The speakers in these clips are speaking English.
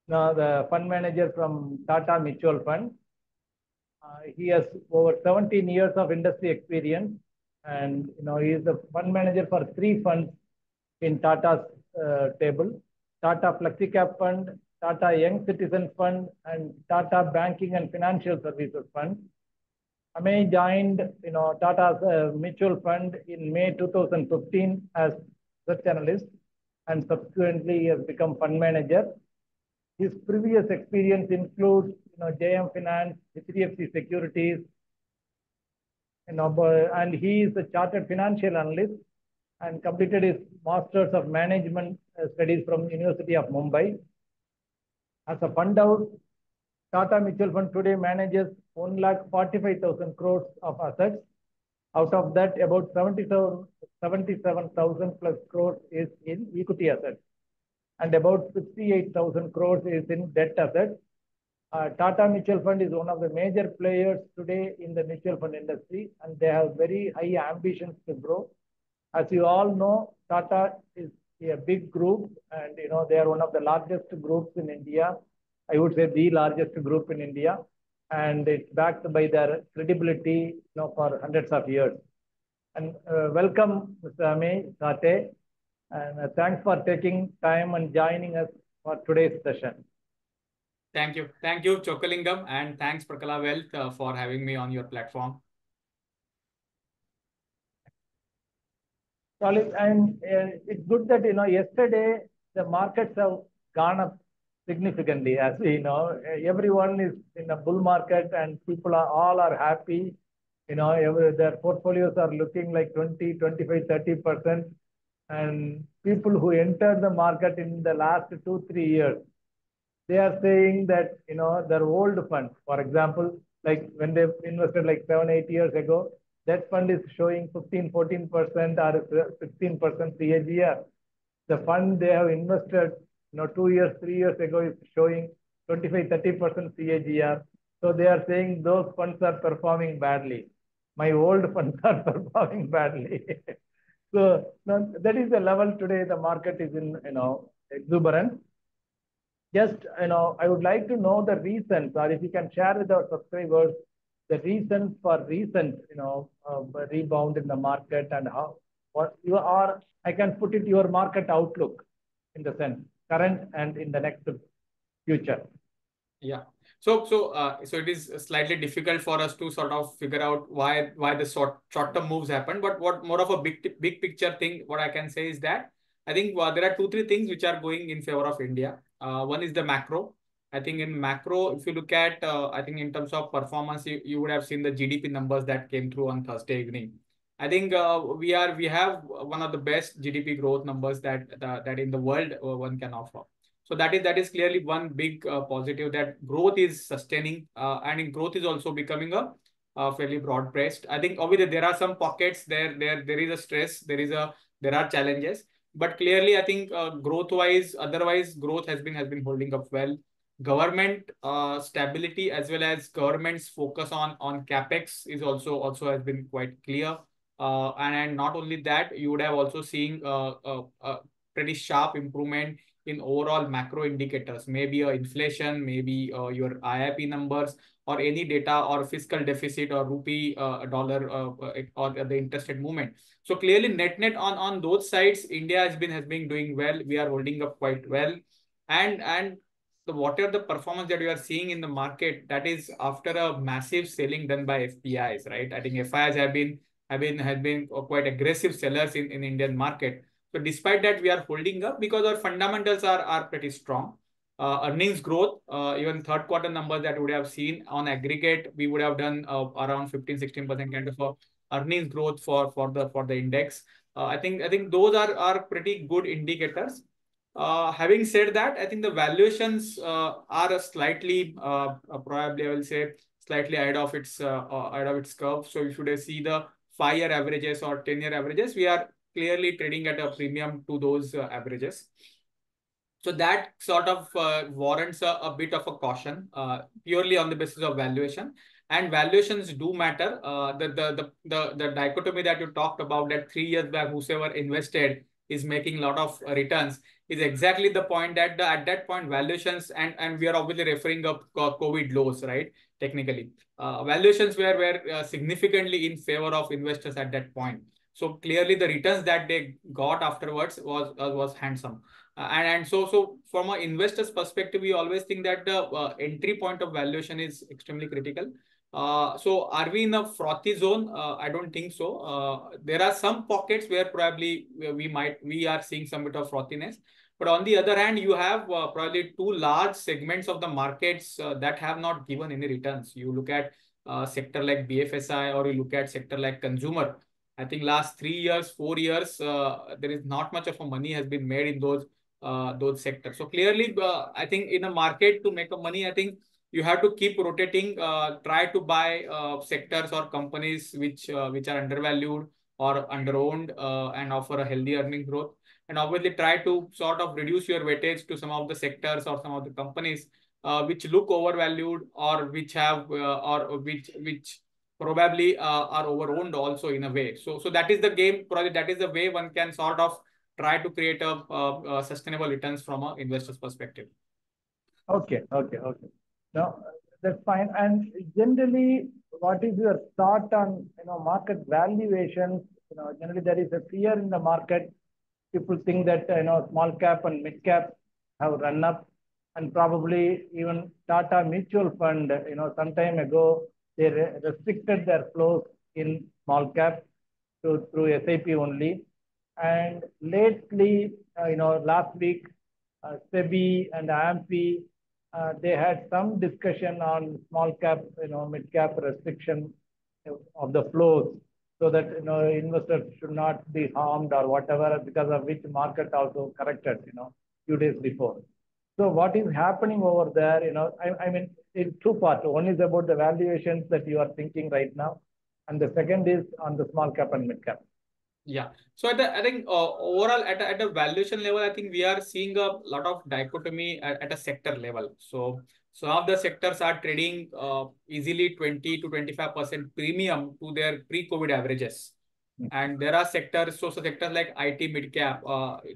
now the fund manager from Tata Mutual Fund. He has over 17 years of industry experience, and he is the fund manager for 3 funds in Tata's table: Tata FlexiCap Fund, Tata Young Citizen Fund, and Tata Banking and Financial Services Fund. Amey joined, Tata's mutual fund in May 2015 as research analyst, and subsequently he has become fund manager. His previous experience includes, JM Finance, HDFC Securities, and he is a chartered financial analyst and completed his Masters of Management Studies from University of Mumbai. As a fund house, Tata Mutual Fund today manages 1,45,000 crores of assets. Out of that, about 77,000 plus crores is in equity assets, and about 68,000 crores is in debt assets. Tata Mutual Fund is one of the major players today in the mutual fund industry, and they have very high ambitions to grow. As you all know, Tata is a big group, and they are one of the largest groups in India. I would say the largest group in India, and it's backed by their credibility, for hundreds of years. And welcome, Mr. Amey Sathe, and thanks for taking time and joining us for today's session. Thank you, Chokalingam, and thanks Prakala Wealth for having me on your platform. Solid, and it's good that yesterday the markets have gone up significantly. As we know, everyone is in a bull market, and people all are happy. Their portfolios are looking like 20, 25, 30%. And people who entered the market in the last 2-3 years, they are saying that their old funds, for example, like when they invested like 7-8 years ago, that fund is showing 15-14% or 16% CAGR. The fund they have invested 2 years, 3 years ago is showing 25-30% CAGR. So they are saying those funds are performing badly. My old funds are performing badly. So that is the level today the market is in, exuberance. Just, I would like to know the reasons, or if you can share with our subscribers the reasons for recent, rebound in the market, and what you are, I can put it your market outlook in the sense, current and in the next future. Yeah. So it is slightly difficult for us to sort of figure out why the short-term moves happen. But what more of a big picture thing, what I can say is that I think there are 2-3 things which are going in favor of India. One is the macro. I think in macro, if you look at, I think in terms of performance, you would have seen the GDP numbers that came through on Thursday evening. I think we have one of the best GDP growth numbers that in the world one can offer. So that is clearly one big positive, that growth is sustaining, and growth is also becoming a fairly broad-based. I think obviously there are some pockets there is a stress, there are challenges, but clearly I think growth-wise, otherwise growth has been holding up well. Government stability as well as government's focus on capex is also has been quite clear, and not only that, you would have also seen a pretty sharp improvement in overall macro indicators, maybe inflation, maybe your IIP numbers, or any data, or fiscal deficit, or rupee dollar, or the interest rate movement. So clearly net on those sides, India has been doing well. We are holding up quite well, and whatever the performance that we are seeing in the market, that is after a massive selling done by FPIs, right? I think FIs have been quite aggressive sellers in Indian market. So despite that, we are holding up because our fundamentals are pretty strong. Earnings growth, even third quarter numbers that we would have seen on aggregate, we would have done around 15-16% kind of earnings growth for the index. I think those are pretty good indicators. Having said that, I think the valuations are slightly, probably I will say, slightly ahead of its curve. So if you see the 5-year averages or 10-year averages, we are clearly trading at a premium to those averages. So that sort of warrants a bit of a caution, purely on the basis of valuation. And valuations do matter. The dichotomy that you talked about, that 3 years back, whoever invested is making a lot of returns. is exactly the point that at that point valuations, and we are obviously referring up COVID lows, right? Technically, valuations were significantly in favor of investors at that point. So clearly the returns that they got afterwards was handsome. So from an investor's perspective, we always think that the entry point of valuation is extremely critical. So are we in a frothy zone? I don't think so. There are some pockets where probably we are seeing some bit of frothiness. But on the other hand, you have probably two large segments of the markets that have not given any returns. You look at sector like BFSI, or you look at sector like consumer. I think last 3 years, 4 years, there is not much of a money has been made in those sectors. So clearly, I think in a market to make a money, I think you have to keep rotating, try to buy sectors or companies which are undervalued or underowned and offer a healthy earning growth. And obviously try to sort of reduce your weightage to some of the sectors or some of the companies which look overvalued, or which have or which probably are overowned also in a way. So that is the game. Probably that is the way one can sort of try to create a sustainable returns from an investor's perspective. Okay. No, that's fine. And generally, what is your thought on market valuations? Generally there is a fear in the market. People think that small cap and mid cap have run up, and probably even Tata Mutual Fund, some time ago they restricted their flows in small cap through SIP only. And lately, last week, SEBI and AMP, they had some discussion on small cap, mid cap restriction of the flows, so that investors should not be harmed or whatever, because of which market also corrected few days before. So what is happening over there? I mean, in two parts. One is about the valuations that you are thinking right now, and the second is on the small cap and mid cap. Yeah. So I think overall at a valuation level, I think we are seeing a lot of dichotomy at a sector level. So some of the sectors are trading easily 20 to 25% premium to their pre-COVID averages. And there are sectors, so sectors like IT mid cap,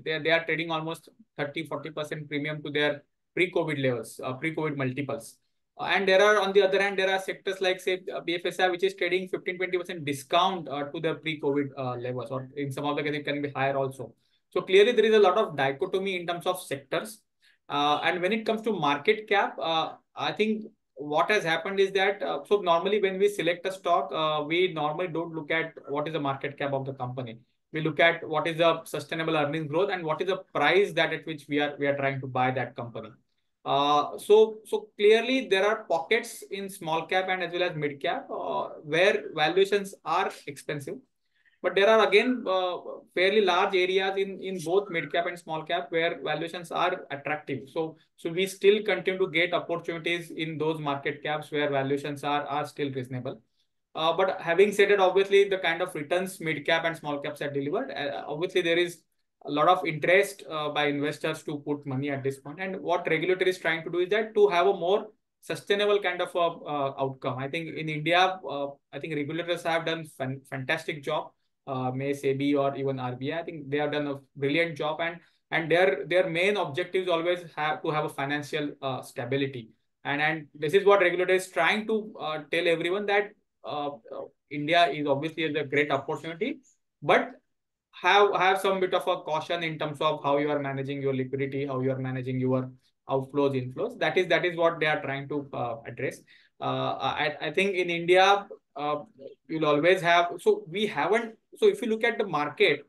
they are trading almost 30-40% premium to their pre-COVID levels, pre-COVID multiples. And there are, on the other hand, there are sectors like, say, BFSI, which is trading 15-20% discount to the pre-COVID levels, or in some of the cases, it can be higher also. So clearly, there is a lot of dichotomy in terms of sectors. And when it comes to market cap, I think what has happened is that, so normally when we select a stock, we normally don't look at what is the market cap of the company. We look at what is the sustainable earnings growth and what is the price that at which we are trying to buy that company. So clearly there are pockets in small cap and as well as mid cap where valuations are expensive, but there are again fairly large areas in both mid cap and small cap where valuations are attractive. So we still continue to get opportunities in those market caps where valuations are still reasonable. But having said it, obviously the kind of returns mid cap and small caps are delivered, obviously there is a lot of interest by investors to put money at this point. And what regulator is trying to do is that to have a more sustainable kind of outcome. I think in India, I think regulators have done fantastic job. May SEBI or even RBI, I think they have done a brilliant job, and their main objectives always have to have a financial stability. And this is what regulator is trying to tell everyone, that India is obviously a great opportunity, but have some bit of a caution in terms of how you are managing your liquidity, how you are managing your outflows, inflows. That is what they are trying to address. I think in India, you'll always have, so if you look at the market,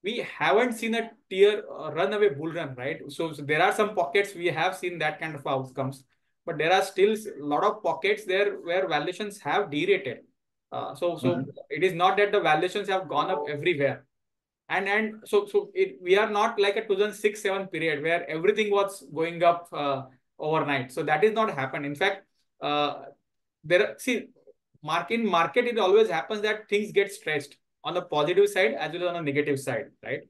we haven't seen a runaway bull run, right? So there are some pockets we have seen that kind of outcomes, but there are still a lot of pockets there where valuations have derated. So it is not that the valuations have gone up everywhere. And we are not like a 2006-7 period where everything was going up overnight. So that is not happened. In fact, market it always happens that things get stretched on the positive side as well as on the negative side, right?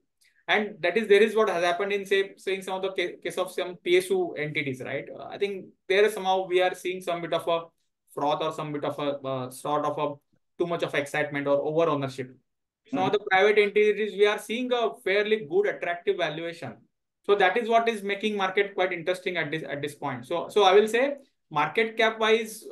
And there is what has happened in saying some of the case of some PSU entities, right? I think there somehow we are seeing some bit of a froth or some bit of a sort of a too much of excitement or over ownership. Some of the private entities, we are seeing a fairly good attractive valuation. So that is what is making market quite interesting at this point. So I will say market cap wise,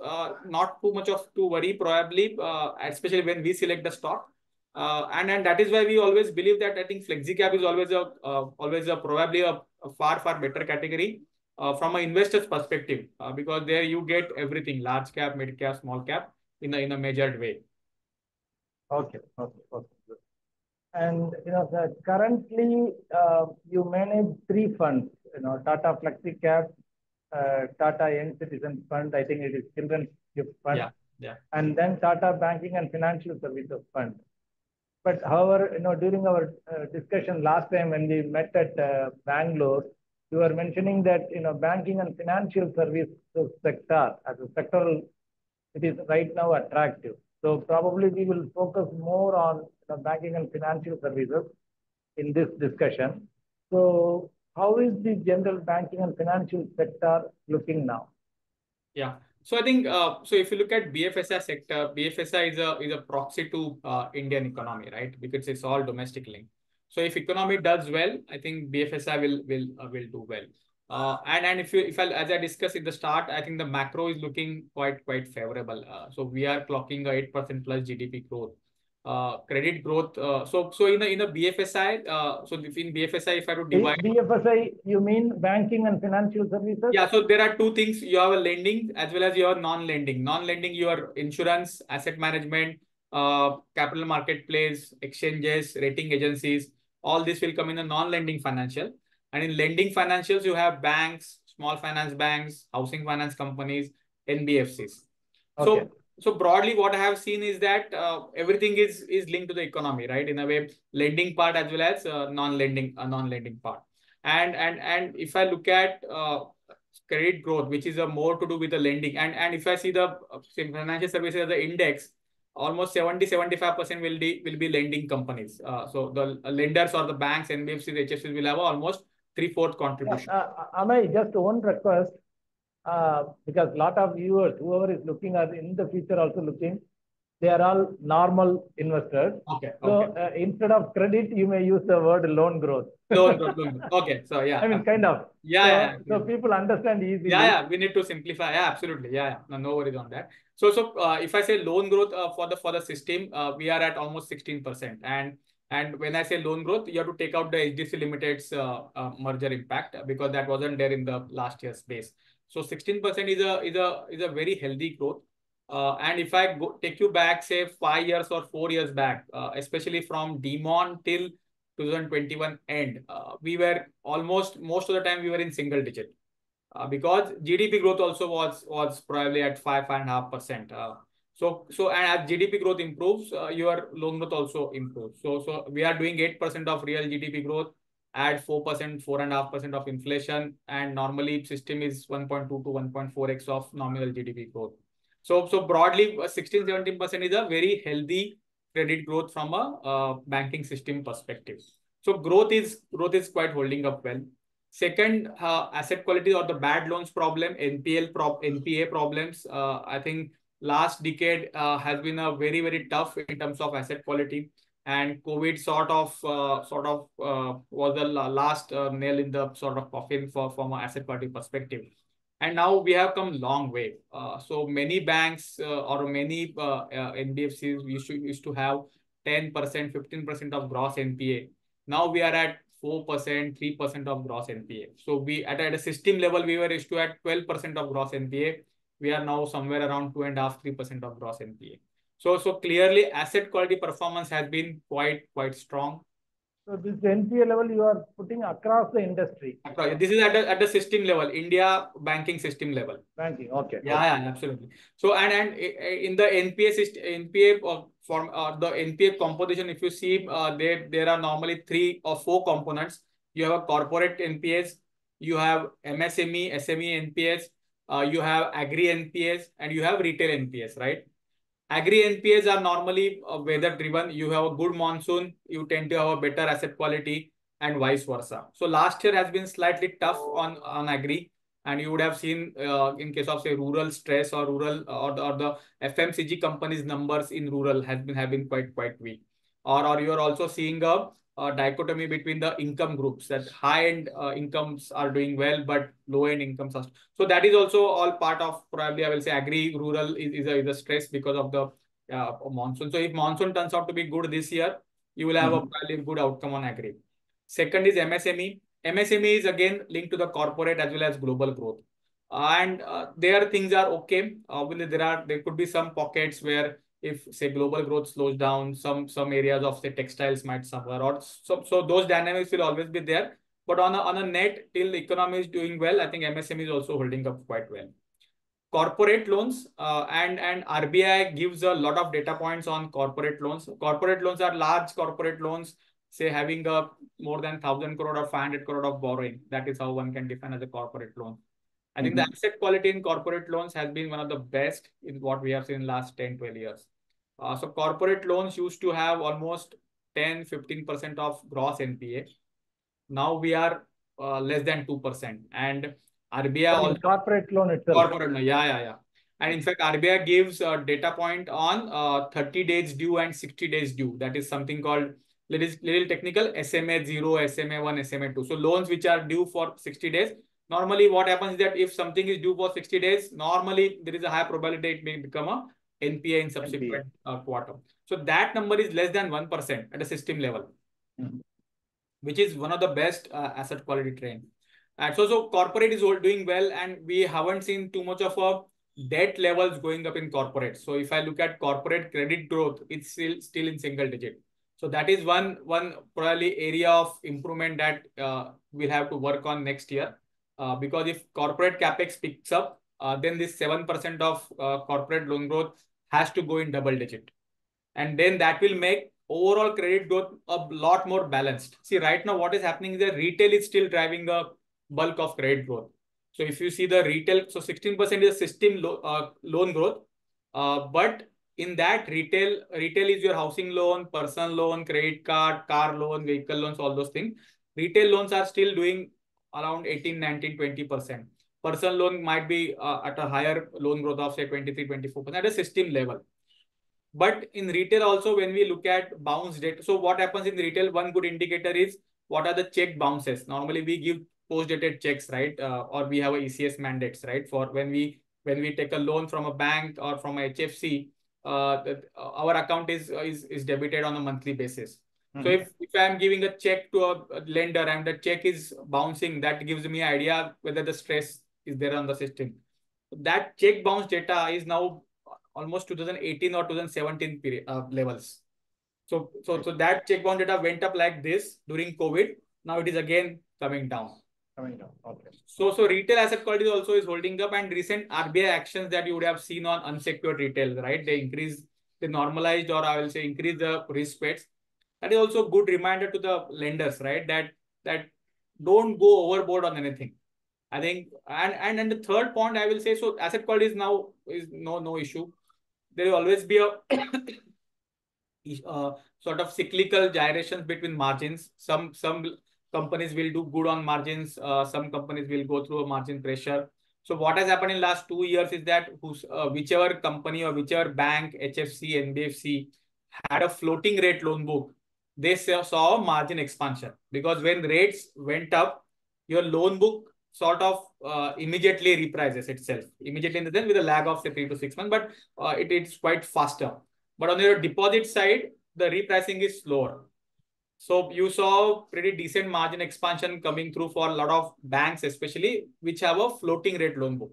not too much of to worry probably, especially when we select the stock. And that is why we always believe that I think flexi cap is always a probably a far better category from an investor's perspective, because there you get everything: large cap, mid cap, small cap in a measured way. Okay. Good. And currently you manage three funds. Tata Flexi Cap, Tata Young Citizens Fund. I think it is Children's Gift Fund. Yeah. And then Tata Banking and Financial Services Fund. But however, during our discussion last time when we met at Bangalore, you were mentioning that banking and financial services sector as a sectoral, it is right now attractive. So probably we will focus more on banking and financial services in this discussion. So how is the general banking and financial sector looking now? Yeah. So I think so if you look at BFSI sector, BFSI is a proxy to Indian economy, right? Because it's all domestic link. So if economy does well, I think BFSI will do well. And if I, as I discussed in the start, I think the macro is looking quite favorable. So we are clocking a 8% plus GDP growth. Credit growth. So in a BFSI, so in BFSI, if I were to divide BFSI, you mean banking and financial services? Yeah. So there are two things: you have a lending as well as your non-lending. Non-lending, your insurance, asset management, capital marketplace, exchanges, rating agencies. All this will come in a non-lending financial. And in lending financials, you have banks, small finance banks, housing finance companies, NBFCs. Okay. So broadly, what I have seen is that everything is linked to the economy, right? In a way, lending part as well as non-lending part. And if I look at credit growth, which is a more to do with the lending, and if I see the financial services as the index, almost 70-75% will be lending companies. So the lenders or the banks, NBFCs, HFCs will have almost 3/4 contribution. Amey, just one request. Because a lot of viewers, whoever is looking at in the future also looking, they are all normal investors. Okay. So instead of credit, you may use the word loan growth. Loan growth. Okay. So yeah. I mean, kind of. Yeah. So people understand easily. Yeah. We need to simplify. Yeah, absolutely. Yeah. No worries on that. So if I say loan growth for the system, we are at almost 16%. And when I say loan growth, you have to take out the HDFC Limited's merger impact, because that wasn't there in the last year's base. So 16% is a very healthy growth. And if I take you back, say 5 years or 4 years back, especially from Demon till 2021 end, we were most of the time we were in single digit, because GDP growth also was probably at 5.5%. And as GDP growth improves, your loan growth also improves. So we are doing 8% of real GDP growth, add 4%, 4.5% of inflation, and normally system is 1.2 to 1.4x of nominal GDP growth. So broadly, 16-17% is a very healthy credit growth from a banking system perspective. So growth is quite holding up well. Second, asset quality or the bad loans problem, NPA problems. I think last decade has been a very tough in terms of asset quality, and COVID sort of was the last nail in the sort of coffin from an asset quality perspective. And now we have come long way. So many banks or many NBFCs used to have 10%, 15% of gross NPA. Now we are at 4%, 3% of gross NPA. So we at a system level, we were used to at 12% of gross NPA. We are now somewhere around 2.5%, 3% of gross NPA. So clearly asset quality performance has been quite strong. So this NPA level you are putting across the industry. This is at the system level, India banking system level. Banking, okay. Yeah, absolutely. So and in the NPA system, NPA form the NPA composition, if you see, there are normally 3 or 4 components. You have a corporate NPAs, you have MSME, SME NPAs, you have agri NPAs, and you have retail NPAs, right? Agri NPAs are normally weather driven. You have a good monsoon, you tend to have a better asset quality, and vice versa. So last year has been slightly tough on agri, and you would have seen in case of say rural stress or rural or the FMCG companies numbers in rural have been quite weak. Or you are also seeing a dichotomy between the income groups, that high-end incomes are doing well, but low-end incomes are. So that is also all part of, probably I will say, agri rural is a stress because of the monsoon. So if monsoon turns out to be good this year, you will have a probably good outcome on agri. Second is MSME. MSME is again linked to the corporate as well as global growth. And there things are okay. Obviously, there could be some pockets where if say global growth slows down, some areas of say textiles might suffer, or so those dynamics will always be there. But on a net, till the economy is doing well, I think MSME is also holding up quite well. Corporate loans and RBI gives a lot of data points on corporate loans. Corporate loans are large corporate loans, say having a more than 1,000 crore or 500 crore of borrowing. That is how one can define as a corporate loan. I think the asset quality in corporate loans has been one of the best in what we have seen in the last 10, 12 years. So corporate loans used to have almost 10, 15% of gross NPA. Now we are less than 2%. And RBI also corporate loan itself. Corporate loan, yeah. And in fact, RBI gives a data point on 30 days due and 60 days due. That is something called little technical SMA 0, SMA 1, SMA 2. So loans which are due for 60 days. Normally, what happens is that if something is due for 60 days, normally there is a high probability it may become a NPA in subsequent quarter. So that number is less than 1% at a system level, which is one of the best asset quality trend. And so corporate is doing well, and we haven't seen too much of a debt levels going up in corporate. So if I look at corporate credit growth, it's still in single digit. So that is one probably area of improvement that we'll have to work on next year. Because if corporate capex picks up, then this 7% of corporate loan growth has to go in double digit. And then that will make overall credit growth a lot more balanced. See, right now what is happening is that retail is still driving the bulk of credit growth. So if you see the retail, so 16% is system loan growth. But in that retail is your housing loan, personal loan, credit card, car loan, vehicle loans, all those things. Retail loans are still doing around 18, 19, 20%. Personal loan might be at a higher loan growth of say 23, 24% at a system level. But in retail also, when we look at bounce data, so what happens in retail, one good indicator is what are the check bounces. Normally we give post-dated checks, right? Or we have a ECS mandates, right? For when we take a loan from a bank or from a HFC, our account is debited on a monthly basis. So if I'm giving a check to a lender and the check is bouncing, that gives me an idea whether the stress is there on the system. That check bounce data is now almost 2018 or 2017 period levels. So that check bounce data went up like this during COVID. Now it is again coming down. Okay. So retail asset quality also is holding up, and recent RBI actions that you would have seen on unsecured retail, right? They normalized, or I will say increase the risk weights. That is also a good reminder to the lenders, right? That don't go overboard on anything. I think, and the third point I will say, so asset quality is now no issue. There will always be a sort of cyclical gyrations between margins. Some companies will do good on margins. Some companies will go through a margin pressure. So what has happened in last 2 years is that whichever company or whichever bank, HFC, NBFC had a floating rate loan book, they saw a margin expansion, because when rates went up, your loan book sort of immediately reprices itself. Immediately in the sense with a lag of say 3 to 6 months, but it's quite faster. But on your deposit side, the repricing is slower. So you saw pretty decent margin expansion coming through for a lot of banks, especially which have a floating rate loan book.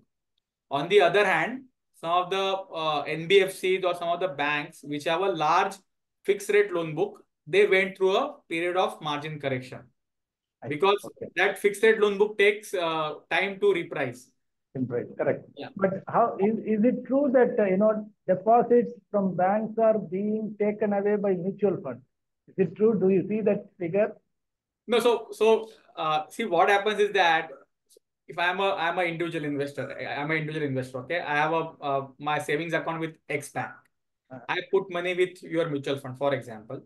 On the other hand, some of the NBFCs or some of the banks which have a large fixed rate loan book, they went through a period of margin correction, because that fixed rate loan book takes time to reprice. Correct. Yeah. But how is it true that deposits from banks are being taken away by mutual funds? Is it true? Do you see that figure? No. So see, what happens is that if I'm an individual investor, okay, I have my savings account with X bank. I put money with your mutual fund, for example.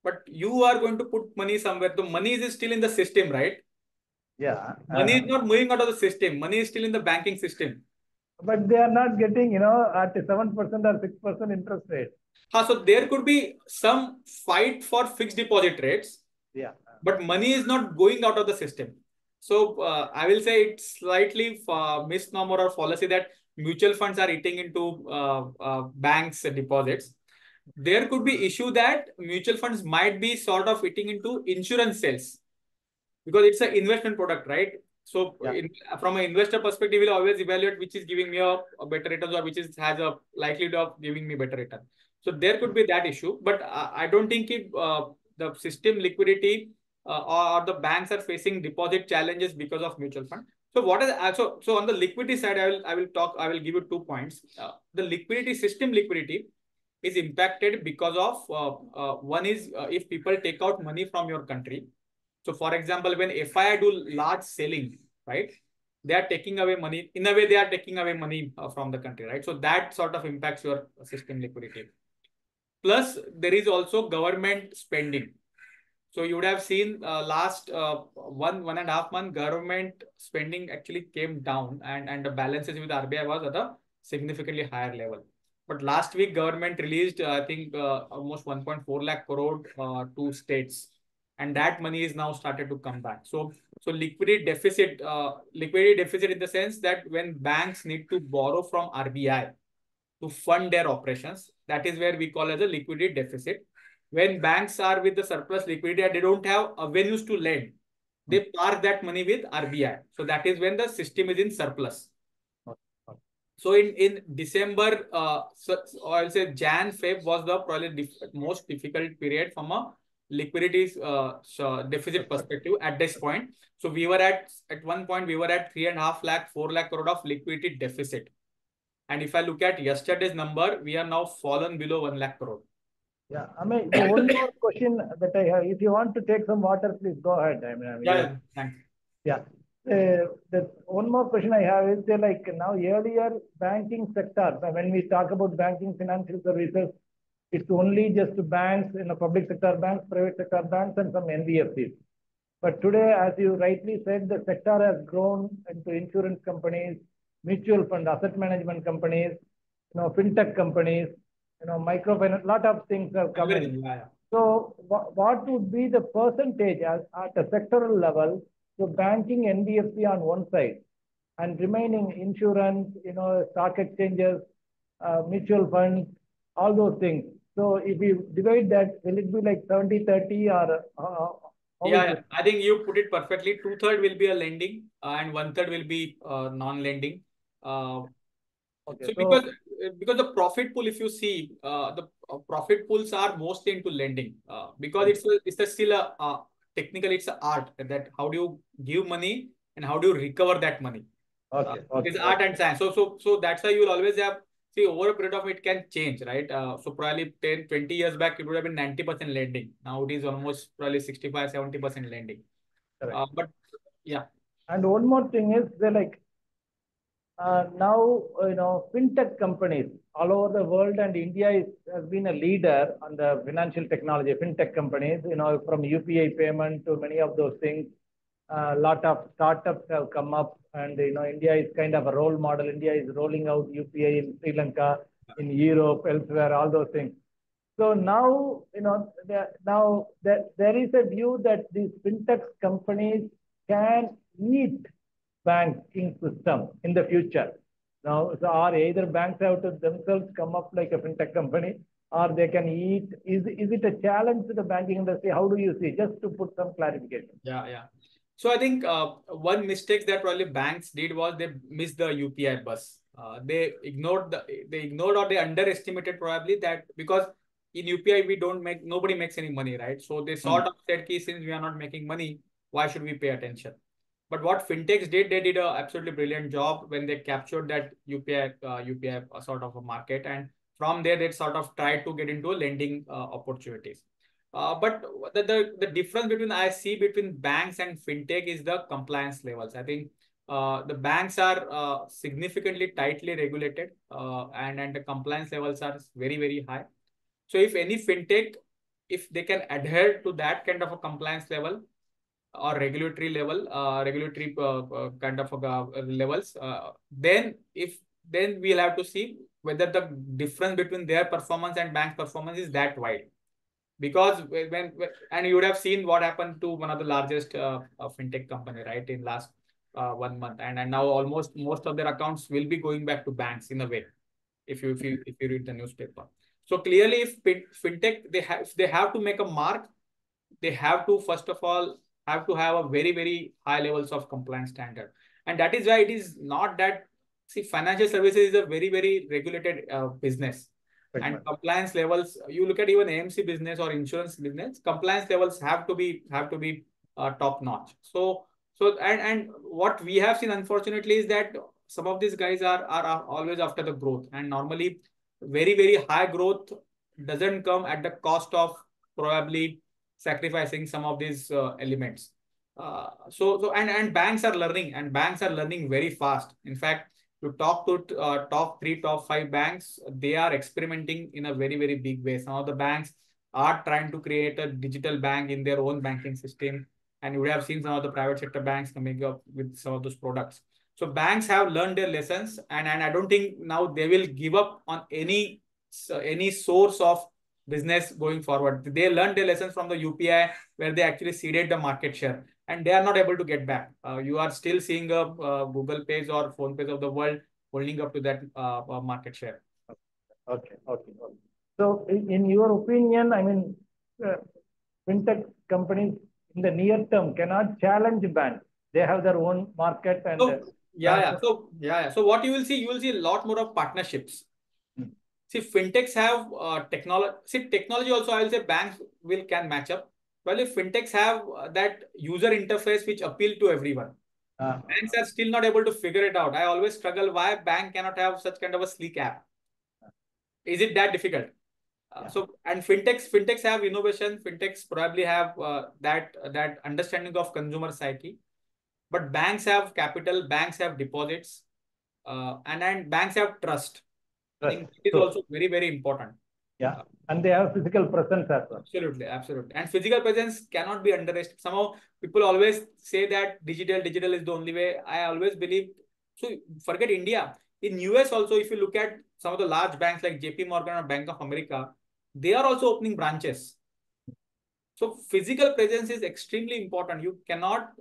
But you are going to put money somewhere. The money is still in the system, right? Yeah. Money is not moving out of the system. Money is still in the banking system. But they are not getting, at 7% or 6% interest rate. So there could be some fight for fixed deposit rates, Yeah. But money is not going out of the system. So I will say it's slightly misnomer or fallacy that mutual funds are eating into banks' deposits. There could be issue that mutual funds might be sort of eating into insurance sales, because it's an investment product, right? So Yeah. from an investor perspective, we'll always evaluate which is giving me a better return or which has a likelihood of giving me better return. So there could be that issue, but I don't think if the system liquidity or the banks are facing deposit challenges because of mutual fund. So what is so on the liquidity side, I will give you 2 points. The liquidity system liquidity is impacted because of one is if people take out money from your country. So for example, when FII do large selling, right, they are taking away money. In a way, they are taking away money from the country, right? So that sort of impacts your system liquidity. Plus, there is also government spending. So you would have seen last 1.5 month, government spending actually came down, and the balances with RBI was at a significantly higher level. But last week, government released, I think, almost 1.4 lakh crore to states, and that money is now started to come back. So liquidity deficit in the sense that when banks need to borrow from RBI to fund their operations, that is where we call as a liquidity deficit. When banks are with the surplus liquidity and they don't have avenues to lend, they park that money with RBI. So that is when the system is in surplus. So in December, so I'll say Jan, Feb was the probably most difficult period from a liquidity deficit perspective at this point. So we were at one point, we were at 3.5 lakh, 4 lakh crore of liquidity deficit. And if I look at yesterday's number, we are now fallen below 1 lakh crore. Yeah, I mean, one more question that I have. If you want to take some water, please go ahead. Yeah, thanks. Yeah. The one more question I have is like now earlier banking sector, when we talk about banking financial services, it's only just banks, public sector banks, private sector banks, and some NBFCs. But today, as you rightly said, the sector has grown into insurance companies, mutual fund, asset management companies, fintech companies, microfinance, lot of things have come in. Yeah. So what would be the percentage at a sectoral level? So banking NBFC on one side and remaining insurance, stock exchanges, mutual funds, all those things. So if you divide that, will it be like 70-30 or? Yeah, I think you put it perfectly. 2/3 will be a lending and 1/3 will be non-lending. Okay, So because the profit pool, if you see, the profit pools are mostly into lending because it's still a technically it's an art that how do you give money and how do you recover that money. Okay. It's art and science. So that's why you'll always have, see, over a period of it can change, right? So probably 10, 20 years back, it would have been 90% lending. Now it is almost probably 65, 70% lending. But yeah. And one more thing is now, fintech companies all over the world, and India has been a leader on the financial technology, fintech companies, from UPI payment to many of those things. A lot of startups have come up, and, India is kind of a role model. India is rolling out UPI in Sri Lanka, in Europe, elsewhere, all those things. So now, there is a view that these fintech companies can eat banking system in the future. Now, so are either banks have to themselves come up like a fintech company, or they can eat? Is it a challenge to the banking industry? How do you see? Just to put some clarification. Yeah. So I think one mistake that probably banks did was they missed the UPI bus. They ignored or they underestimated probably that, because in UPI nobody makes any money, right? So they sort of said, since we are not making money, why should we pay attention? But what fintechs did, they did an absolutely brilliant job when they captured that UPI sort of a market, and from there they sort of tried to get into lending opportunities. But the difference between I see between banks and fintech is the compliance levels. I think the banks are significantly tightly regulated, and the compliance levels are very, very high. So if any fintech, if they can adhere to that kind of a compliance level or regulatory level, kind of levels, then we'll have to see whether the difference between their performance and bank's performance is that wide. because and you would have seen what happened to one of the largest fintech company, right, in last 1 month, and now almost most of their accounts will be going back to banks in a way, if you read the newspaper. So clearly, if fintech they have to make a mark, they have to first of all have to have a very high levels of compliance standard, and that is why it is not that, see, financial services is a very regulated business. And compliance levels, you look at even AMC business or insurance business, compliance levels have to be top notch. And what we have seen, unfortunately, is that some of these guys are always after the growth, and normally very high growth doesn't come at the cost of probably sacrificing some of these elements. And banks are learning, and banks are learning very fast. In fact, to talk to top 3, top 5 banks, they are experimenting in a very big way. Some of the banks are trying to create a digital bank in their own banking system, and you would have seen some of the private sector banks coming up with some of those products. So banks have learned their lessons, and I don't think now they will give up on any source of business going forward. They learned their lessons from the UPI, where they actually ceded the market share, and they are not able to get back. You are still seeing a Google Pays or Phone Pays of the world holding up to that market share. Okay. So, in your opinion, I mean, fintech companies in the near term cannot challenge banks. They have their own market and. So what you will see a lot more of partnerships. See, fintechs have technology. See, technology also, I will say banks can match up. Well, if fintechs have that user interface which appeal to everyone, banks are still not able to figure it out. I always struggle why bank cannot have such kind of a sleek app. Is it that difficult? And fintechs have innovation. Fintechs probably have that understanding of consumer psyche, but banks have capital, banks have deposits, and banks have trust. I think it is also very important. Yeah, and they have physical presence as well. Absolutely. And physical presence cannot be underestimated. Somehow people always say that digital is the only way. I always believe, so forget India. In US also, if you look at some of the large banks like JP Morgan or Bank of America, they are also opening branches. So physical presence is extremely important. You cannot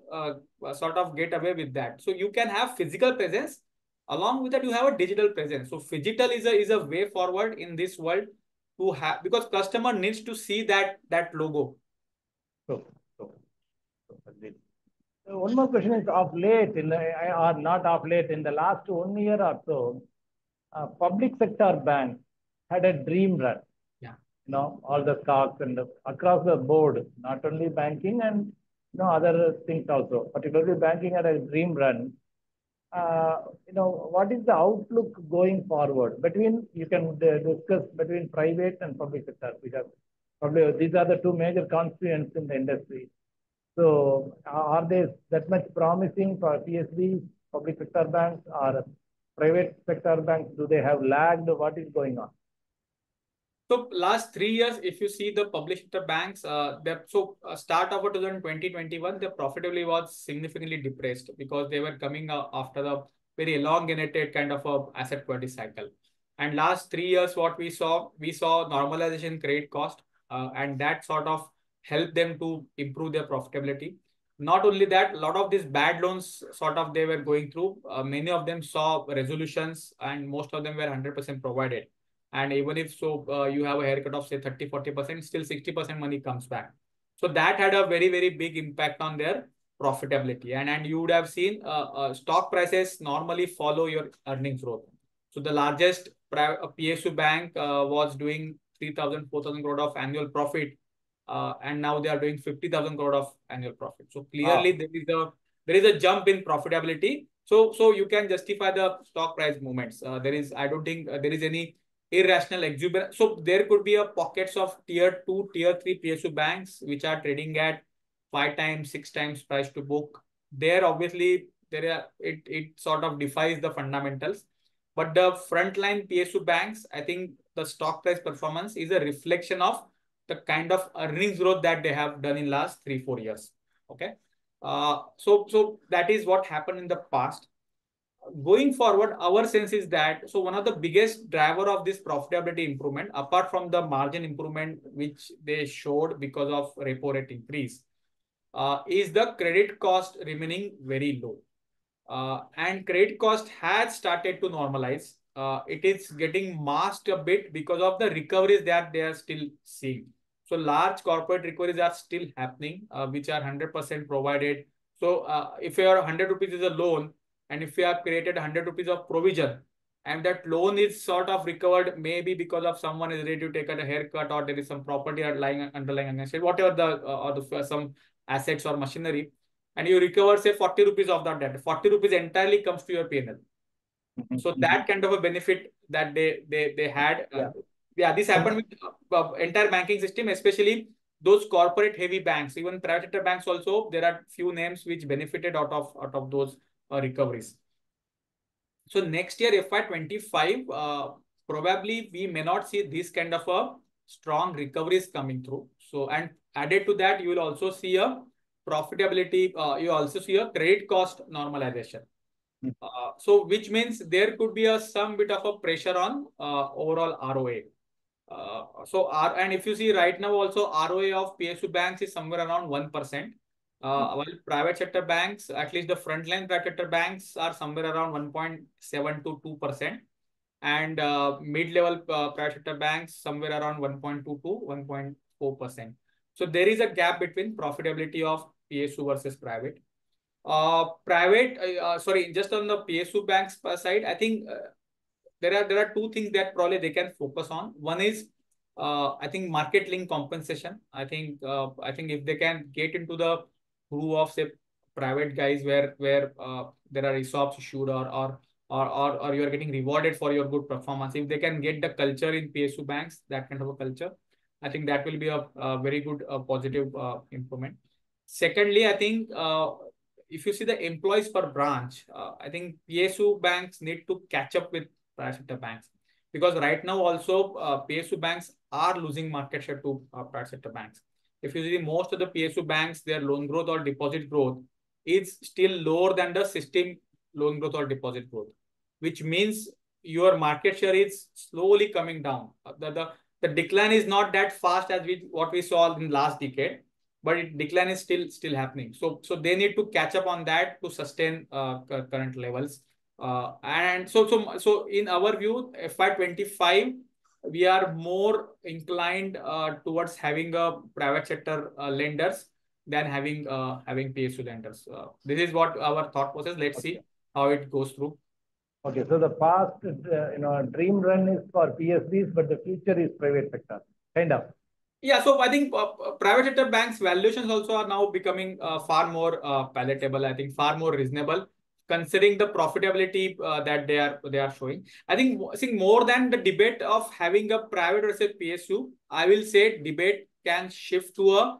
sort of get away with that. So you can have physical presence. Along with that, you have a digital presence. So phygital is a way forward in this world to have, because customer needs to see that logo. One more question is, of late, or not of late, in the last 1 year or so, public sector banks had a dream run. Yeah. All the stocks and across the board, not only banking and other things also, particularly banking had a dream run. What is the outlook going forward? You can discuss between private and public sector, because probably these are the two major constituents in the industry. So are they that much promising for PSB, public sector banks, or private sector banks? Do they have lagged? What is going on? So last 3 years, if you see the public sector banks, start of 2020-21, the profitability was significantly depressed because they were coming after the very elongated kind of a asset quality cycle. And last 3 years, what we saw normalization in credit cost, and that sort of helped them to improve their profitability. Not only that, a lot of these bad loans sort of they were going through. Many of them saw resolutions, and most of them were 100% provided. And even if you have a haircut of say 30-40%, still 60% money comes back. So that had a very big impact on their profitability. And you would have seen stock prices normally follow your earnings growth. So the largest PSU bank was doing 3,000-4,000 crore of annual profit, and now they are doing 50,000 crore of annual profit. So clearly there is a jump in profitability. So you can justify the stock price movements. I don't think there is any irrational exuberance. So there could be a pockets of tier 2, tier 3 PSU banks which are trading at 5 times, 6 times price to book. There obviously it sort of defies the fundamentals. But the frontline PSU banks, I think the stock price performance is a reflection of the kind of earnings growth that they have done in last 3-4 years. Okay. So that is what happened in the past. going forward, our sense is that, so one of the biggest driver of this profitability improvement, apart from the margin improvement, which they showed because of repo rate increase, is the credit cost remaining very low. And credit cost has started to normalize. It is getting masked a bit because of the recoveries that they are still seeing. So large corporate recoveries are still happening, which are 100% provided. So if your 100 rupees is a loan, and if you have created 100 rupees of provision, and that loan is sort of recovered, maybe because of someone is ready to take a haircut, or there is some property underlying against it, whatever some assets or machinery, and you recover say 40 rupees of that debt, 40 rupees entirely comes to your P&L. So that kind of a benefit that they had. Yeah, this happened with entire banking system, especially those corporate heavy banks. Even private sector banks also, there are few names which benefited out of those recoveries. So next year, FY25, probably we may not see this kind of a strong recoveries coming through. So, and added to that, you will also see a profitability, you also see a credit cost normalization. So which means there could be some bit of a pressure on overall ROA. And if you see right now also, ROA of PSU banks is somewhere around 1%. While private sector banks, at least the frontline private sector banks, are somewhere around 1.7 to 2%. And mid-level private sector banks somewhere around 1.2 to 1.4%. So there is a gap between profitability of PSU versus private. Just on the PSU banks side, I think there are two things that probably they can focus on. One is I think market link compensation. I think if they can get into the groove of say private guys where there are ESOPs issued, or you are getting rewarded for your good performance. If they can get the culture in PSU banks, that kind of a culture, I think that will be a very good positive improvement. Secondly, I think if you see the employees per branch, I think PSU banks need to catch up with private sector banks, because right now also PSU banks are losing market share to private sector banks. If you see most of the PSU banks, their loan growth or deposit growth is still lower than the system loan growth or deposit growth, which means your market share is slowly coming down. The decline is not that fast as what we saw in last decade, but decline is still happening. So they need to catch up on that to sustain current levels. And so in our view, FY25, we are more inclined towards having a private sector lenders than having PSU lenders. This is what our thought process. Let's see how it goes through. Okay, so the past, dream run is for PSBs, but the future is private sector, kind of. Yeah, so I think private sector banks valuations also are now becoming far more palatable. I think far more reasonable, considering the profitability that they are showing. I think more than the debate of having a private versus PSU, I will say debate can shift to a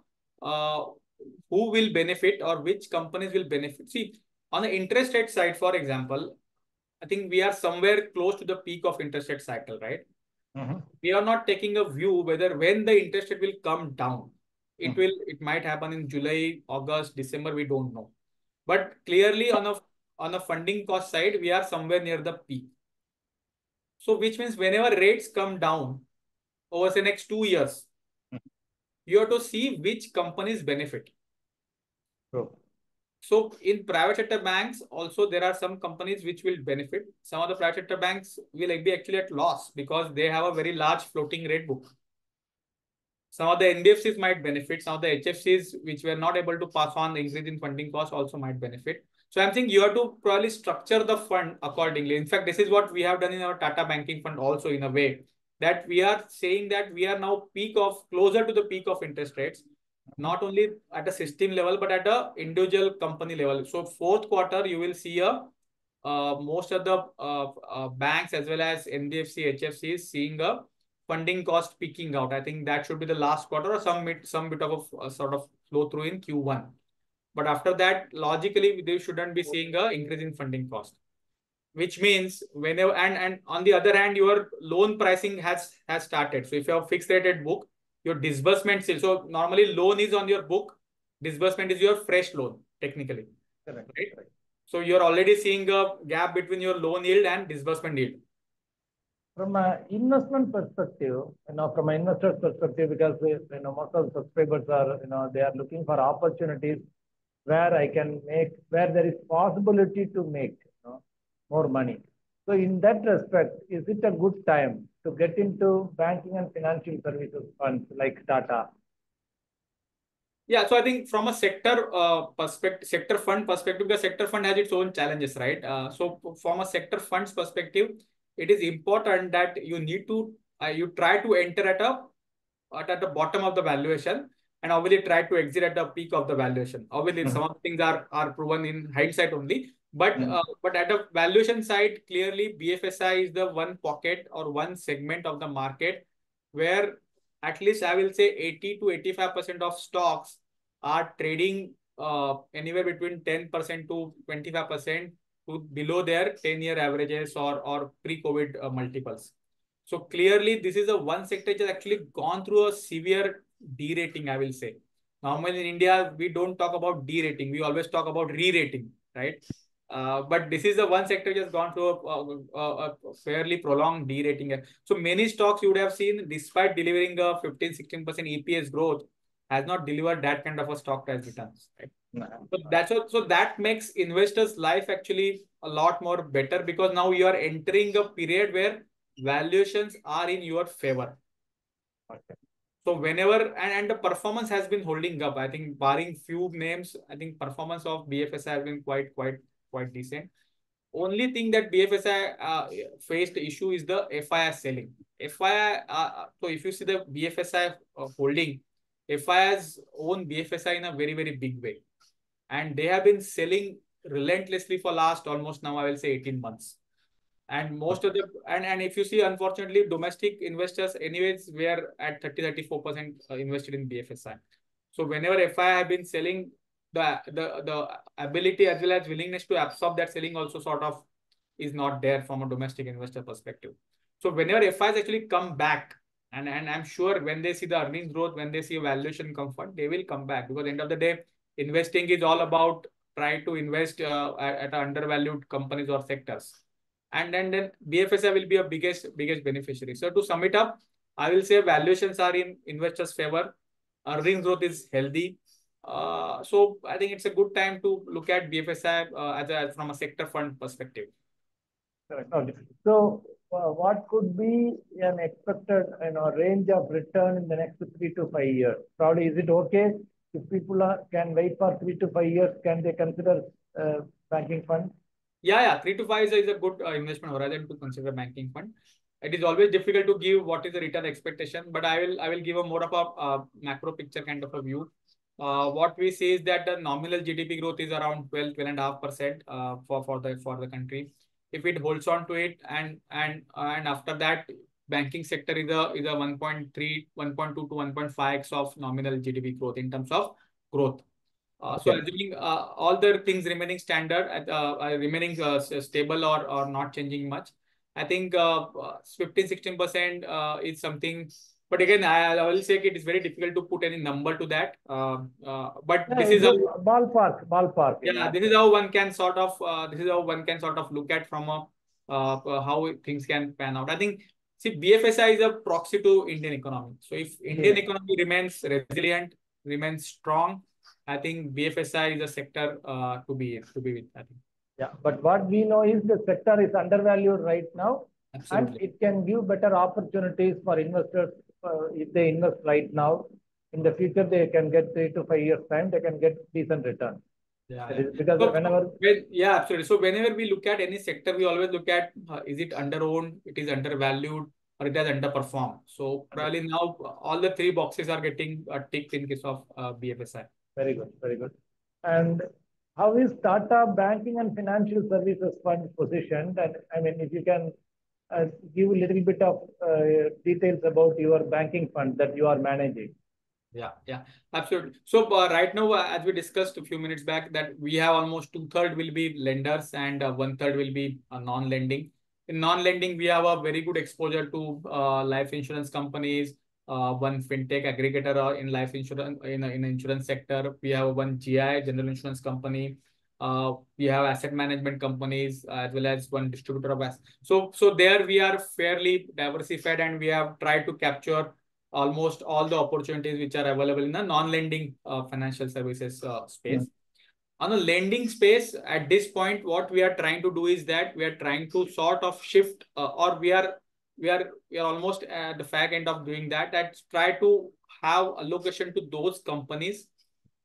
who will benefit or which companies will benefit. See, on the interest rate side, for example, I think we are somewhere close to the peak of interest rate cycle, right? We are not taking a view whether when the interest rate will come down. It might happen in July, August, December, we don't know. But clearly on a funding cost side, we are somewhere near the peak. So which means whenever rates come down over the next 2 years, you have to see which companies benefit. So in private sector banks, also there are some companies which will benefit. Some of the private sector banks will be actually at loss because they have a very large floating rate book. Some of the NBFCs might benefit. Some of the HFCs which were not able to pass on the increase in funding costs also might benefit. So I'm thinking you have to probably structure the fund accordingly. In fact, this is what we have done in our Tata banking fund also, in a way that we are saying that we are now closer to the peak of interest rates, not only at a system level, but at a individual company level. So fourth quarter, you will see most of the banks as well as NBFC, HFCs seeing a funding cost peaking out. I think that should be the last quarter, or some bit of a sort of flow through in Q1. But after that, logically, they shouldn't be seeing a increase in funding cost, which means whenever, and on the other hand, your loan pricing has started. So if you have fixed rated book, your disbursement still. So normally loan is on your book, disbursement is your fresh loan, technically. Correct. Right? So you're already seeing a gap between your loan yield and disbursement yield. From an investment perspective, from an investor's perspective, because most of the subscribers are, they are looking for opportunities where where there is possibility to make, more money. So in that respect, is it a good time to get into banking and financial services funds like Tata? Yeah, so I think from a sector sector fund perspective, the sector fund has its own challenges, right? So from a sector funds perspective, it is important that you need to you try to enter at the bottom of the valuation, and obviously try to exit at the peak of the valuation. Obviously, some of the things are proven in hindsight only, but at the valuation side, clearly BFSI is the one pocket or one segment of the market where at least I will say 80 to 85% of stocks are trading anywhere between 10% to 25% to below their 10-year averages or pre-COVID multiples. So clearly, this is a one sector which has actually gone through a severe derating, I will say. Normally in India, we don't talk about derating. We always talk about re-rating, right? But this is the one sector which has gone through a fairly prolonged derating. So many stocks you would have seen, despite delivering a 15-16% EPS growth, has not delivered that kind of a stock price returns. Right? So that makes investors' life actually a lot more better, because now you are entering a period where valuations are in your favor. Okay. So whenever and the performance has been holding up, I think barring few names, I think performance of BFSI has been quite decent. Only thing that BFSI faced issue is the FII selling. FII, so if you see the BFSI holding, FIIs own BFSI in a very big way, and they have been selling relentlessly for last almost now I will say 18 months. And most of the and if you see, unfortunately, domestic investors anyways were at 34% invested in BFSI. So whenever FI have been selling, the ability as well as willingness to absorb that selling also sort of is not there from a domestic investor perspective. So whenever FIs actually come back, and I'm sure when they see the earnings growth, when they see a valuation comfort, they will come back, because at the end of the day, investing is all about try to invest at undervalued companies or sectors. And then BFSI will be a biggest beneficiary. So to sum it up, I will say valuations are in investors' favor. Earnings growth is healthy. So I think it's a good time to look at BFSI from a sector fund perspective. Correct. Okay. So what could be an expected range of return in the next 3 to 5 years? Probably, is it okay if people can wait for 3 to 5 years? Can they consider banking fund? Yeah. 3 to 5 is a good investment horizon to consider banking fund. It is always difficult to give what is the return expectation, but I will give a more of a macro picture kind of a view. What we see is that the nominal GDP growth is around 12.5% for the country. If it holds on to it, and after that, banking sector is a 1.3, 1.2 to 1.5x of nominal GDP growth in terms of growth. So assuming all the things remaining standard, remaining stable or not changing much, I think 15-16% is something. But again, I will say it is very difficult to put any number to that. But this is a ballpark. Yeah, this is how one can sort of look at from a how things can pan out. I think, see, BFSI is a proxy to Indian economy. So if Indian economy remains resilient, remains strong, I think BFSI is a sector to be with. I think. Yeah, but what we know is the sector is undervalued right now. Absolutely. And it can give better opportunities for investors if they invest right now. In the future, they can get 3 to 5 years time, they can get decent return. Because absolutely. So whenever we look at any sector, we always look at is it underowned, it is undervalued, or it has underperformed. So probably now all the three boxes are getting ticked in case of BFSI. Very good. And how is Tata Banking and Financial Services Fund positioned? And I mean, if you can give a little bit of details about your banking fund that you are managing. Yeah, absolutely. So right now, as we discussed a few minutes back, that we have almost 2/3 will be lenders and 1/3 will be non-lending. In non-lending, we have a very good exposure to life insurance companies, one fintech aggregator in life insurance in insurance sector. We have one GI, general insurance company. We have asset management companies as well as one distributor of assets. So there we are fairly diversified, and we have tried to capture almost all the opportunities which are available in the non-lending financial services space. On the lending space, at this point, what we are trying to do is that we are trying to sort of shift, or we are almost at the fag end of doing that. That try to have allocation to those companies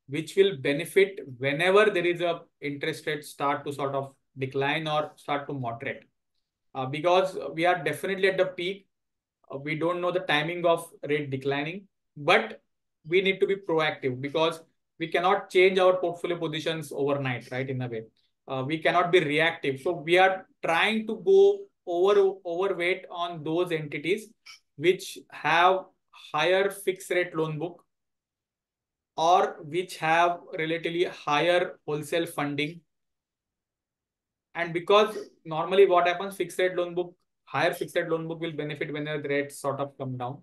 which will benefit whenever there is a interest rate start to sort of decline or start to moderate. Because we are definitely at the peak. We don't know the timing of rate declining, but we need to be proactive because we cannot change our portfolio positions overnight, right? In a way, we cannot be reactive. So we are trying to go overweight on those entities which have higher fixed rate loan book or which have relatively higher wholesale funding. And because normally what happens, higher fixed rate loan book will benefit whenever the rates sort of come down.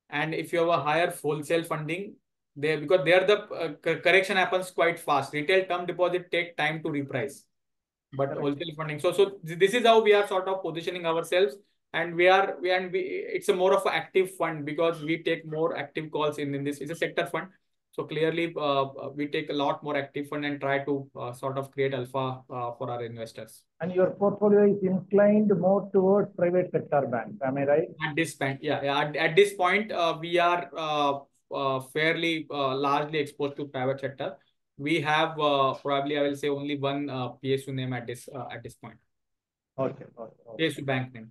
And if you have a higher wholesale funding, because there the correction happens quite fast. Retail term deposit take time to reprice, but wholesale funding. So this is how we are sort of positioning ourselves, and it's a more of an active fund because we take more active calls in this. It's a sector fund. So clearly, we take a lot more active fund and try to sort of create alpha for our investors. And your portfolio is inclined more towards private sector banks. Am I right? At this point, yeah. At this point, we are fairly largely exposed to private sector. We have probably, I will say, only one PSU name at this point. Okay. PSU bank name.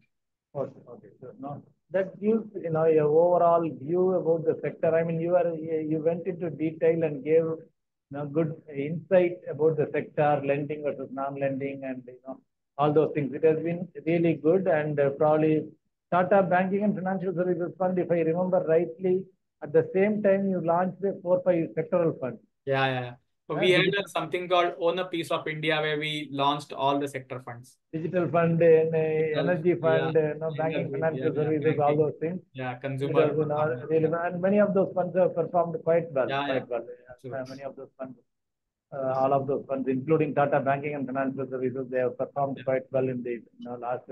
Okay. So now that gives your overall view about the sector. I mean, you went into detail and gave good insight about the sector, lending versus non-lending, and all those things. It has been really good, and probably Tata Banking and Financial Services Fund, if I remember rightly, at the same time you launched the 4-5 sectoral funds. Yeah. So we had something called Own a Piece of India, where we launched all the sector funds. Digital fund, energy fund, banking, financial services, all those things. Yeah, consumer. Really, and many of those funds have performed quite well. Many of those funds, all of those funds, including Tata Banking and Financial Services, they have performed quite well in the last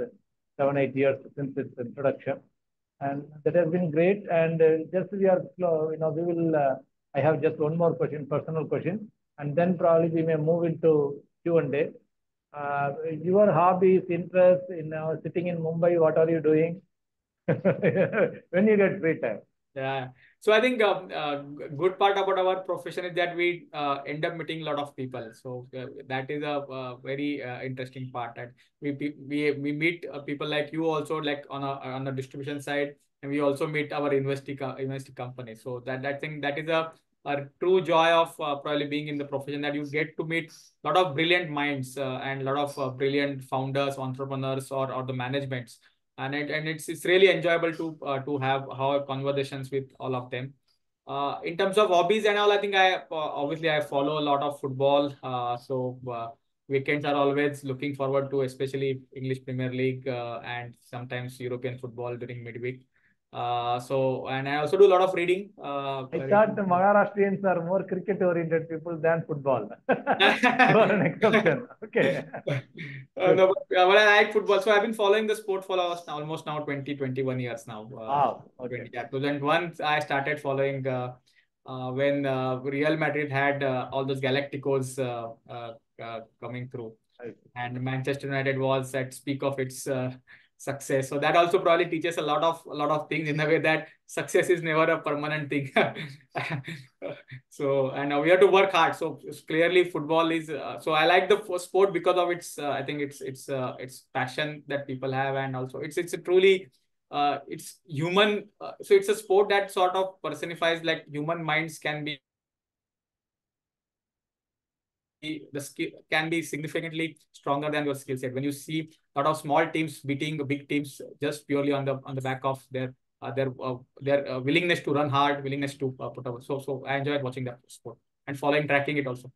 7-8 years since its introduction, and that has been great. And just we are, we will. I have just one more question, personal question, and then probably we may move into Q&A. Your hobbies, interest in sitting in Mumbai, what are you doing when you get free time? Yeah. So I think good part about our profession is that we end up meeting a lot of people. So that is a very interesting part, that we meet people like you also, like on a distribution side, and we also meet our investing companies. So that thing, that is a true joy of probably being in the profession, that you get to meet a lot of brilliant minds and a lot of brilliant founders, entrepreneurs, or the managements. And it's really enjoyable to have conversations with all of them. In terms of hobbies and all, I think obviously I follow a lot of football. So weekends are always looking forward to, especially English Premier League and sometimes European football during midweek. And I also do a lot of reading. I thought the Maharashtrians are more cricket-oriented people than football. For an exception. Okay. No, but I like football. So I've been following the sport for almost now 20-21 years now. Wow. Okay. 2001, I started following when Real Madrid had all those Galacticos coming through. And Manchester United was at peak of its success. So that also probably teaches a lot of things, in a way that success is never a permanent thing. So, and we have to work hard. So clearly football is, so I like the sport because of its, I think it's passion that people have. And also it's a truly, it's human. So it's a sport that sort of personifies like human minds can be, the skill can be significantly stronger than your skill set. When you see a lot of small teams beating big teams just purely on the back of their willingness to run hard, willingness to put up. So I enjoyed watching that sport and tracking it also.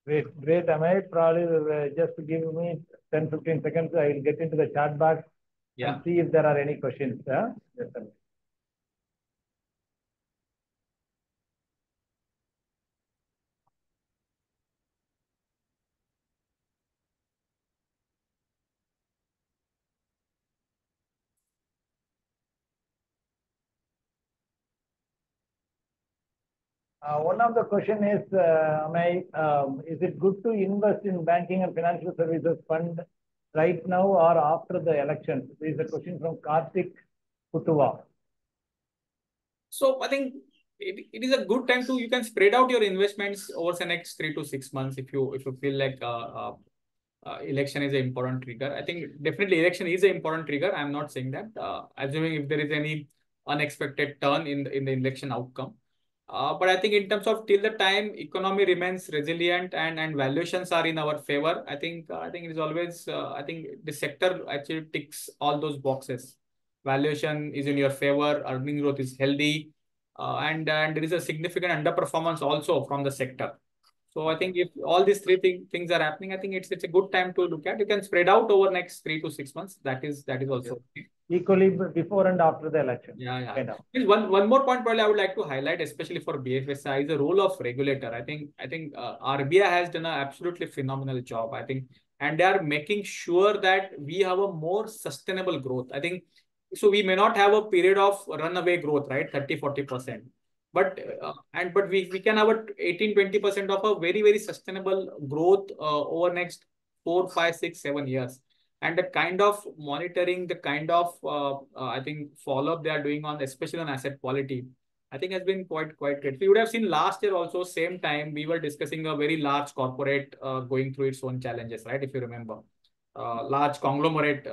Great. Amey, probably just give me 10-15 seconds. I will get into the chat box and see if there are any questions. Yes, sir. One of the question is, is it good to invest in banking and financial services fund right now or after the election? This is a question from Karthik Kutuwa. So I think it is a good time to, you can spread out your investments over the next 3 to 6 months if you feel like election is an important trigger. I think definitely election is an important trigger. I'm not saying that. Assuming if there is any unexpected turn in the election outcome. But I think in terms of till the time economy remains resilient and valuations are in our favor, I think it is always I think the sector actually ticks all those boxes. Valuation is in your favor, earning growth is healthy, and there is a significant underperformance also from the sector. So I think if all these three things are happening, I think it's a good time to look at. You can spread out over next 3 to 6 months. That is also equally before and after the election. Yeah. Kind of. One more point probably I would like to highlight, especially for BFSI, is the role of regulator. I think RBI has done an absolutely phenomenal job. I think, and they are making sure that we have a more sustainable growth. I think so. We may not have a period of runaway growth, right? 30-40%. But we can have a 18-20% of a very sustainable growth over next 4, 5, 6, 7 years. And the kind of monitoring, the kind of I think follow-up they are doing on, especially on asset quality, I think has been quite great. You would have seen last year also, same time, we were discussing a very large corporate going through its own challenges, right? If you remember, large conglomerate.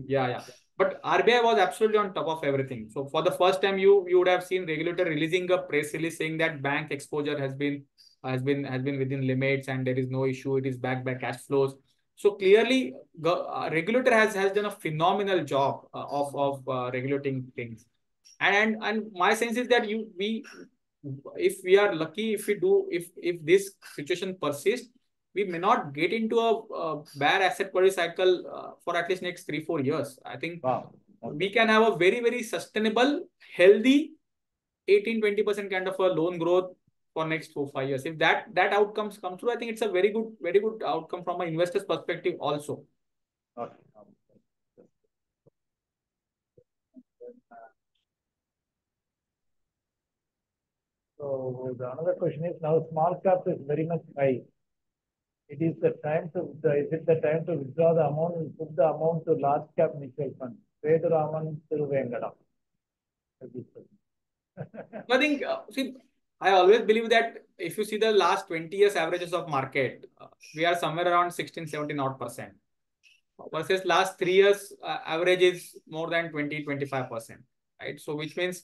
Yeah. But RBI was absolutely on top of everything. So for the first time, you would have seen regulator releasing a press release saying that bank exposure has been within limits and there is no issue. It is backed by cash flows. So clearly, regulator has done a phenomenal job of regulating things. And my sense is that if we are lucky, if this situation persists, we may not get into a bad asset quality cycle for at least next 3-4 years. I think we can have a very sustainable, healthy 18-20% kind of a loan growth for next 4-5 years. If that outcomes come through, I think it's a very good outcome from an investor's perspective also. Okay. So the another question is, now small cap is very much high. Is it the time to withdraw the amount and put the amount to large cap mutual fund? I think I always believe that if you see the last 20 years averages of market, we are somewhere around 16-17% versus last 3 years average is more than 20-25%, right? So which means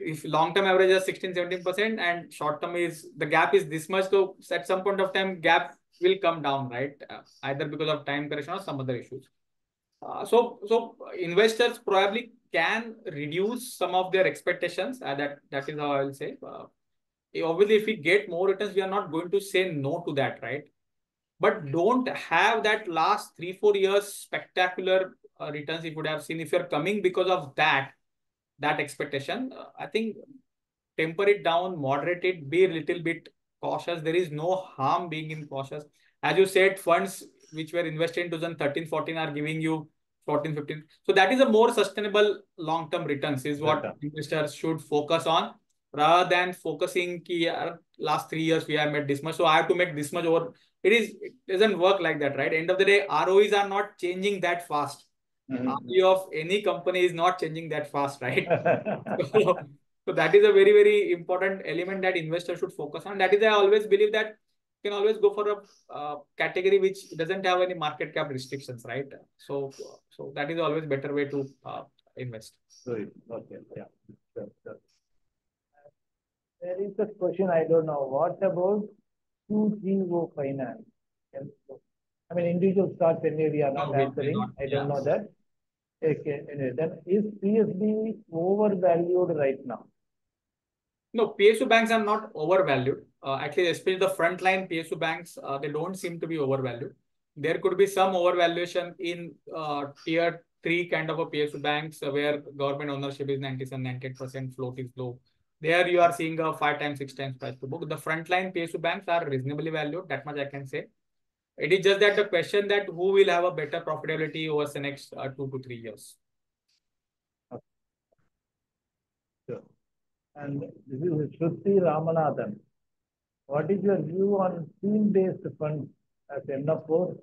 if long-term average is 16-17% and short-term is, the gap is this much, so at some point of time gap will come down, right? Either because of time correction or some other issues. So investors probably can reduce some of their expectations. That is how I will say. Obviously, if we get more returns, we are not going to say no to that, right? But don't have that last 3-4 years spectacular returns if you would have seen. If you're coming because of that expectation, I think temper it down, moderate it, be a little bit cautious. There is no harm being in cautious. As you said, funds which were invested in 2013-14 are giving you 14-15. So that is a more sustainable long-term returns is what investors should focus on, rather than focusing last 3 years we have made this much, so I have to make this much over. It doesn't work like that, right? End of the day, ROEs are not changing that fast. ROE of any company is not changing that fast, right? So that is a very important element that investors should focus on. That is, I always believe that you can always go for a category which doesn't have any market cap restrictions, right? So that is always better way to invest. Okay, yeah. Sure. There is a question, I don't know. What about 2GO finance? I mean, individual stocks NAV are not answering. I don't know that. Okay, then is PSB overvalued right now? No, PSU banks are not overvalued. Actually, especially the frontline PSU banks, they don't seem to be overvalued. There could be some overvaluation in tier 3 kind of a PSU banks where government ownership is 97-98%, float is low. There you are seeing a 5 times, 6 times price to book. The frontline PSU banks are reasonably valued. That much I can say. It is just that the question that who will have a better profitability over the next 2 to 3 years. Sure. And this is Shruti Ramanathan. What is your view on theme-based funds as NFOs,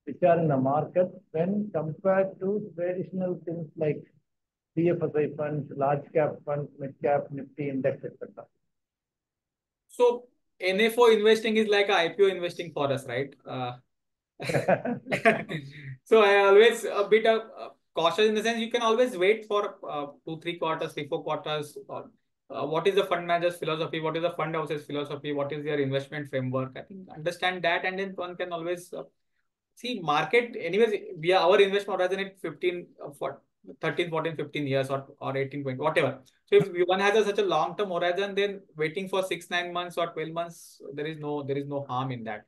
which are in the market when compared to traditional things like CFSI funds, large cap funds, mid cap, Nifty index, etc.? So NFO investing is like a IPO investing for us, right? So I always a bit of cautious in the sense you can always wait for 2, 3 quarters, 3, 4 quarters. What is the fund manager's philosophy? What is the fund house's philosophy? What is their investment framework? I think understand that, and then one can always see market. Anyways, we are our investment horizon at 15, 13, 14, 15 years or 18, 20, whatever. So if one has such a long term horizon, then waiting for 6, 9 months or 12 months, there is no harm in that.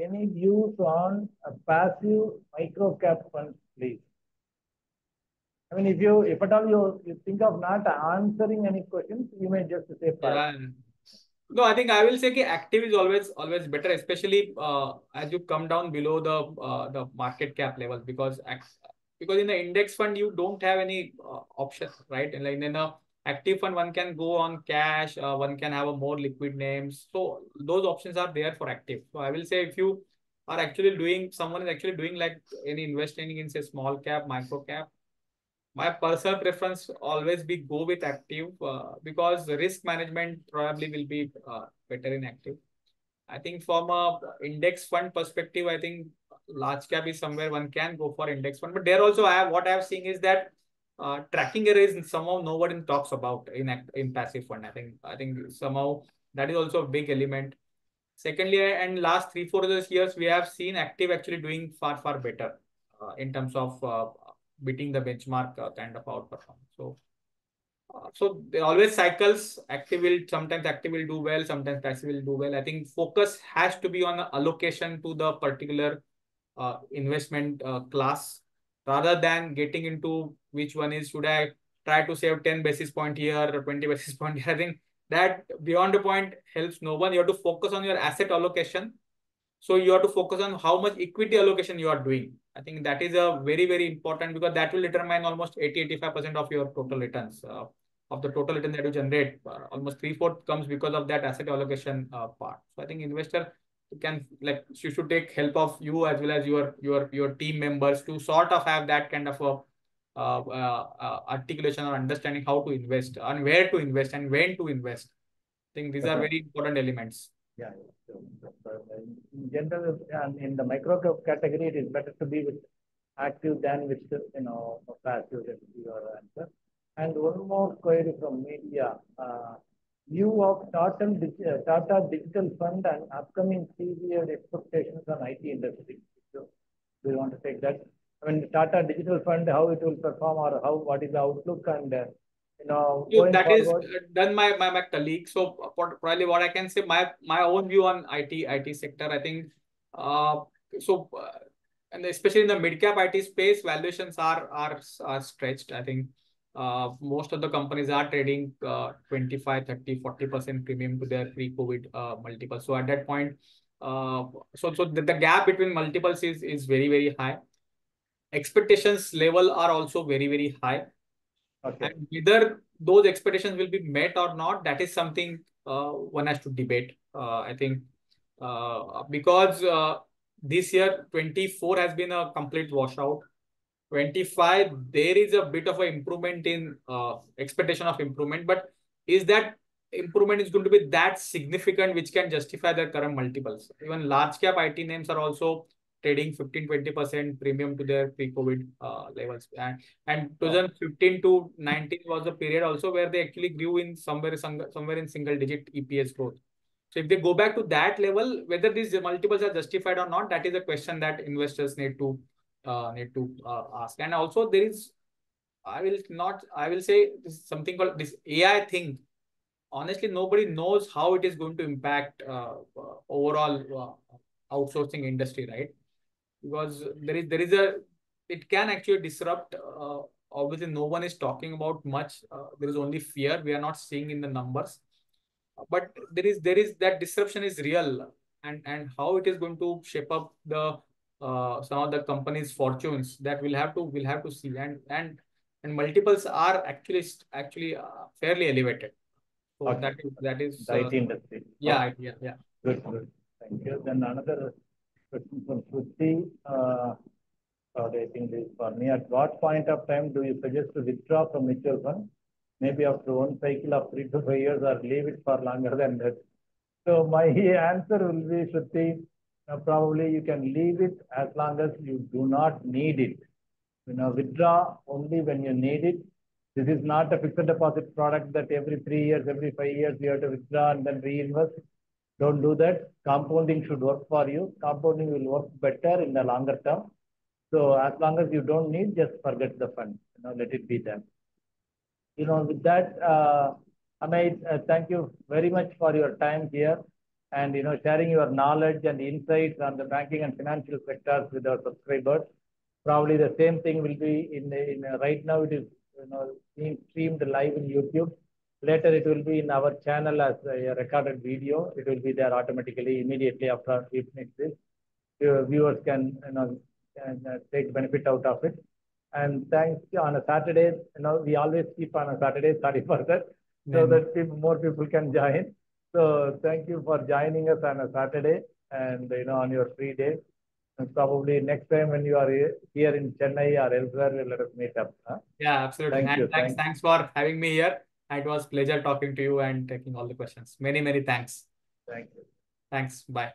Any views on a passive micro cap fund, please? I mean, if at all you think of not answering any questions, you may just say pass. Yeah. No, I think I will say that active is always better, especially as you come down below the market cap levels, because in the index fund you don't have any options, right? And like in a active fund, one can go on cash, one can have a more liquid names. So those options are there for active. So I will say if you are actually doing, someone is actually doing like any investing in say small cap, micro cap, my personal preference always be go with active because the risk management probably will be better in active. I think from a index fund perspective, I think large cap is somewhere one can go for index fund. But there also what I have seen is that tracking error is somehow nobody talks about in passive fund. I think somehow that is also a big element. Secondly, and last 3, 4 years, we have seen active actually doing far better in terms of beating the benchmark kind of outperform. So there always cycles. Active will do well, sometimes passive will do well. I think focus has to be on allocation to the particular investment class rather than getting into which one is should I try to save 10 basis point here or 20 basis point here. I think that beyond the point helps no one. You have to focus on your asset allocation. So you have to focus on how much equity allocation you are doing. I think that is a very important because that will determine almost 80-85% of your total returns. Of the total return that you generate, almost 3/4 comes because of that asset allocation part. So I think investor can like you should take help of you as well as your team members to sort of have that kind of a articulation or understanding how to invest and where to invest and when to invest. I think these are very important elements. Yeah. In general, in the micro cap category, it is better to be with active than with passive. That is your answer. And one more query from media. View of Tata Digital Fund and upcoming period expectations on IT industry. So, do you want to take that? I mean, Tata Digital Fund, how it will perform, or what is the outlook, and going that is forward. done my colleague. So probably what I can say, my own view on IT sector. I think so, and especially in the mid cap IT space, valuations are stretched. I think most of the companies are trading 25, 30, 40% premium to their pre-COVID multiples. So at that point, so the gap between multiples is very high. Expectations level are also very high. Okay. And whether those expectations will be met or not, that is something one has to debate. I think because this year 24 has been a complete washout. 25 there is a bit of an improvement in expectation of improvement, but is that improvement is going to be that significant which can justify their current multiples? Even large cap IT names are also trading 15-20% premium to their pre-COVID levels. And 2015 to 19 was a period also where they actually grew in somewhere in single digit EPS growth. So if they go back to that level, whether these multiples are justified or not, that is a question that investors need to ask. And also there is, I will say this is something called this AI thing. Honestly, nobody knows how it is going to impact overall outsourcing industry, right? Because it can actually disrupt. Obviously, no one is talking about much. There is only fear. We are not seeing in the numbers, but there is that disruption is real. and how it is going to shape up the some of the company's fortunes, that we'll have to see. And multiples are actually fairly elevated. So Okay. that is The IT industry. yeah, Okay. yeah. Good, good. Thank you. Then another question from Shruti. I think this is for me. At what point of time do you suggest to withdraw from mutual fund? Maybe after one cycle of 3 to 5 years, or leave it for longer than that? So my answer will be, Shruti, probably you can leave it as long as you do not need it. Withdraw only when you need it. This is not a fixed deposit product that every 3 years, every 5 years you have to withdraw and then reinvest. Don't do that. Compounding should work for you. Compounding will work better in the longer term. So as long as you don't need, just forget the fund. Let it be there. With that, Amey, thank you very much for your time here and, sharing your knowledge and insights on the banking and financial sectors with our subscribers. Probably the same thing will be in right now. It is, being streamed live in YouTube. Later, it will be in our channel as a recorded video. It will be there automatically immediately after we finish this. Your viewers can, take benefit out of it. And thanks on a Saturday, we always keep on a Saturday, sorry for that, so that more people can join. So thank you for joining us on a Saturday and, on your free day. And probably next time when you are here in Chennai or elsewhere, we'll let us meet up. Huh? Yeah, absolutely. Thank And you. thanks for having me here. It was pleasure talking to you and taking all the questions. Many thanks. Thank you. Thanks. Bye.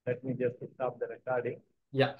Let me just stop the recording. Yeah.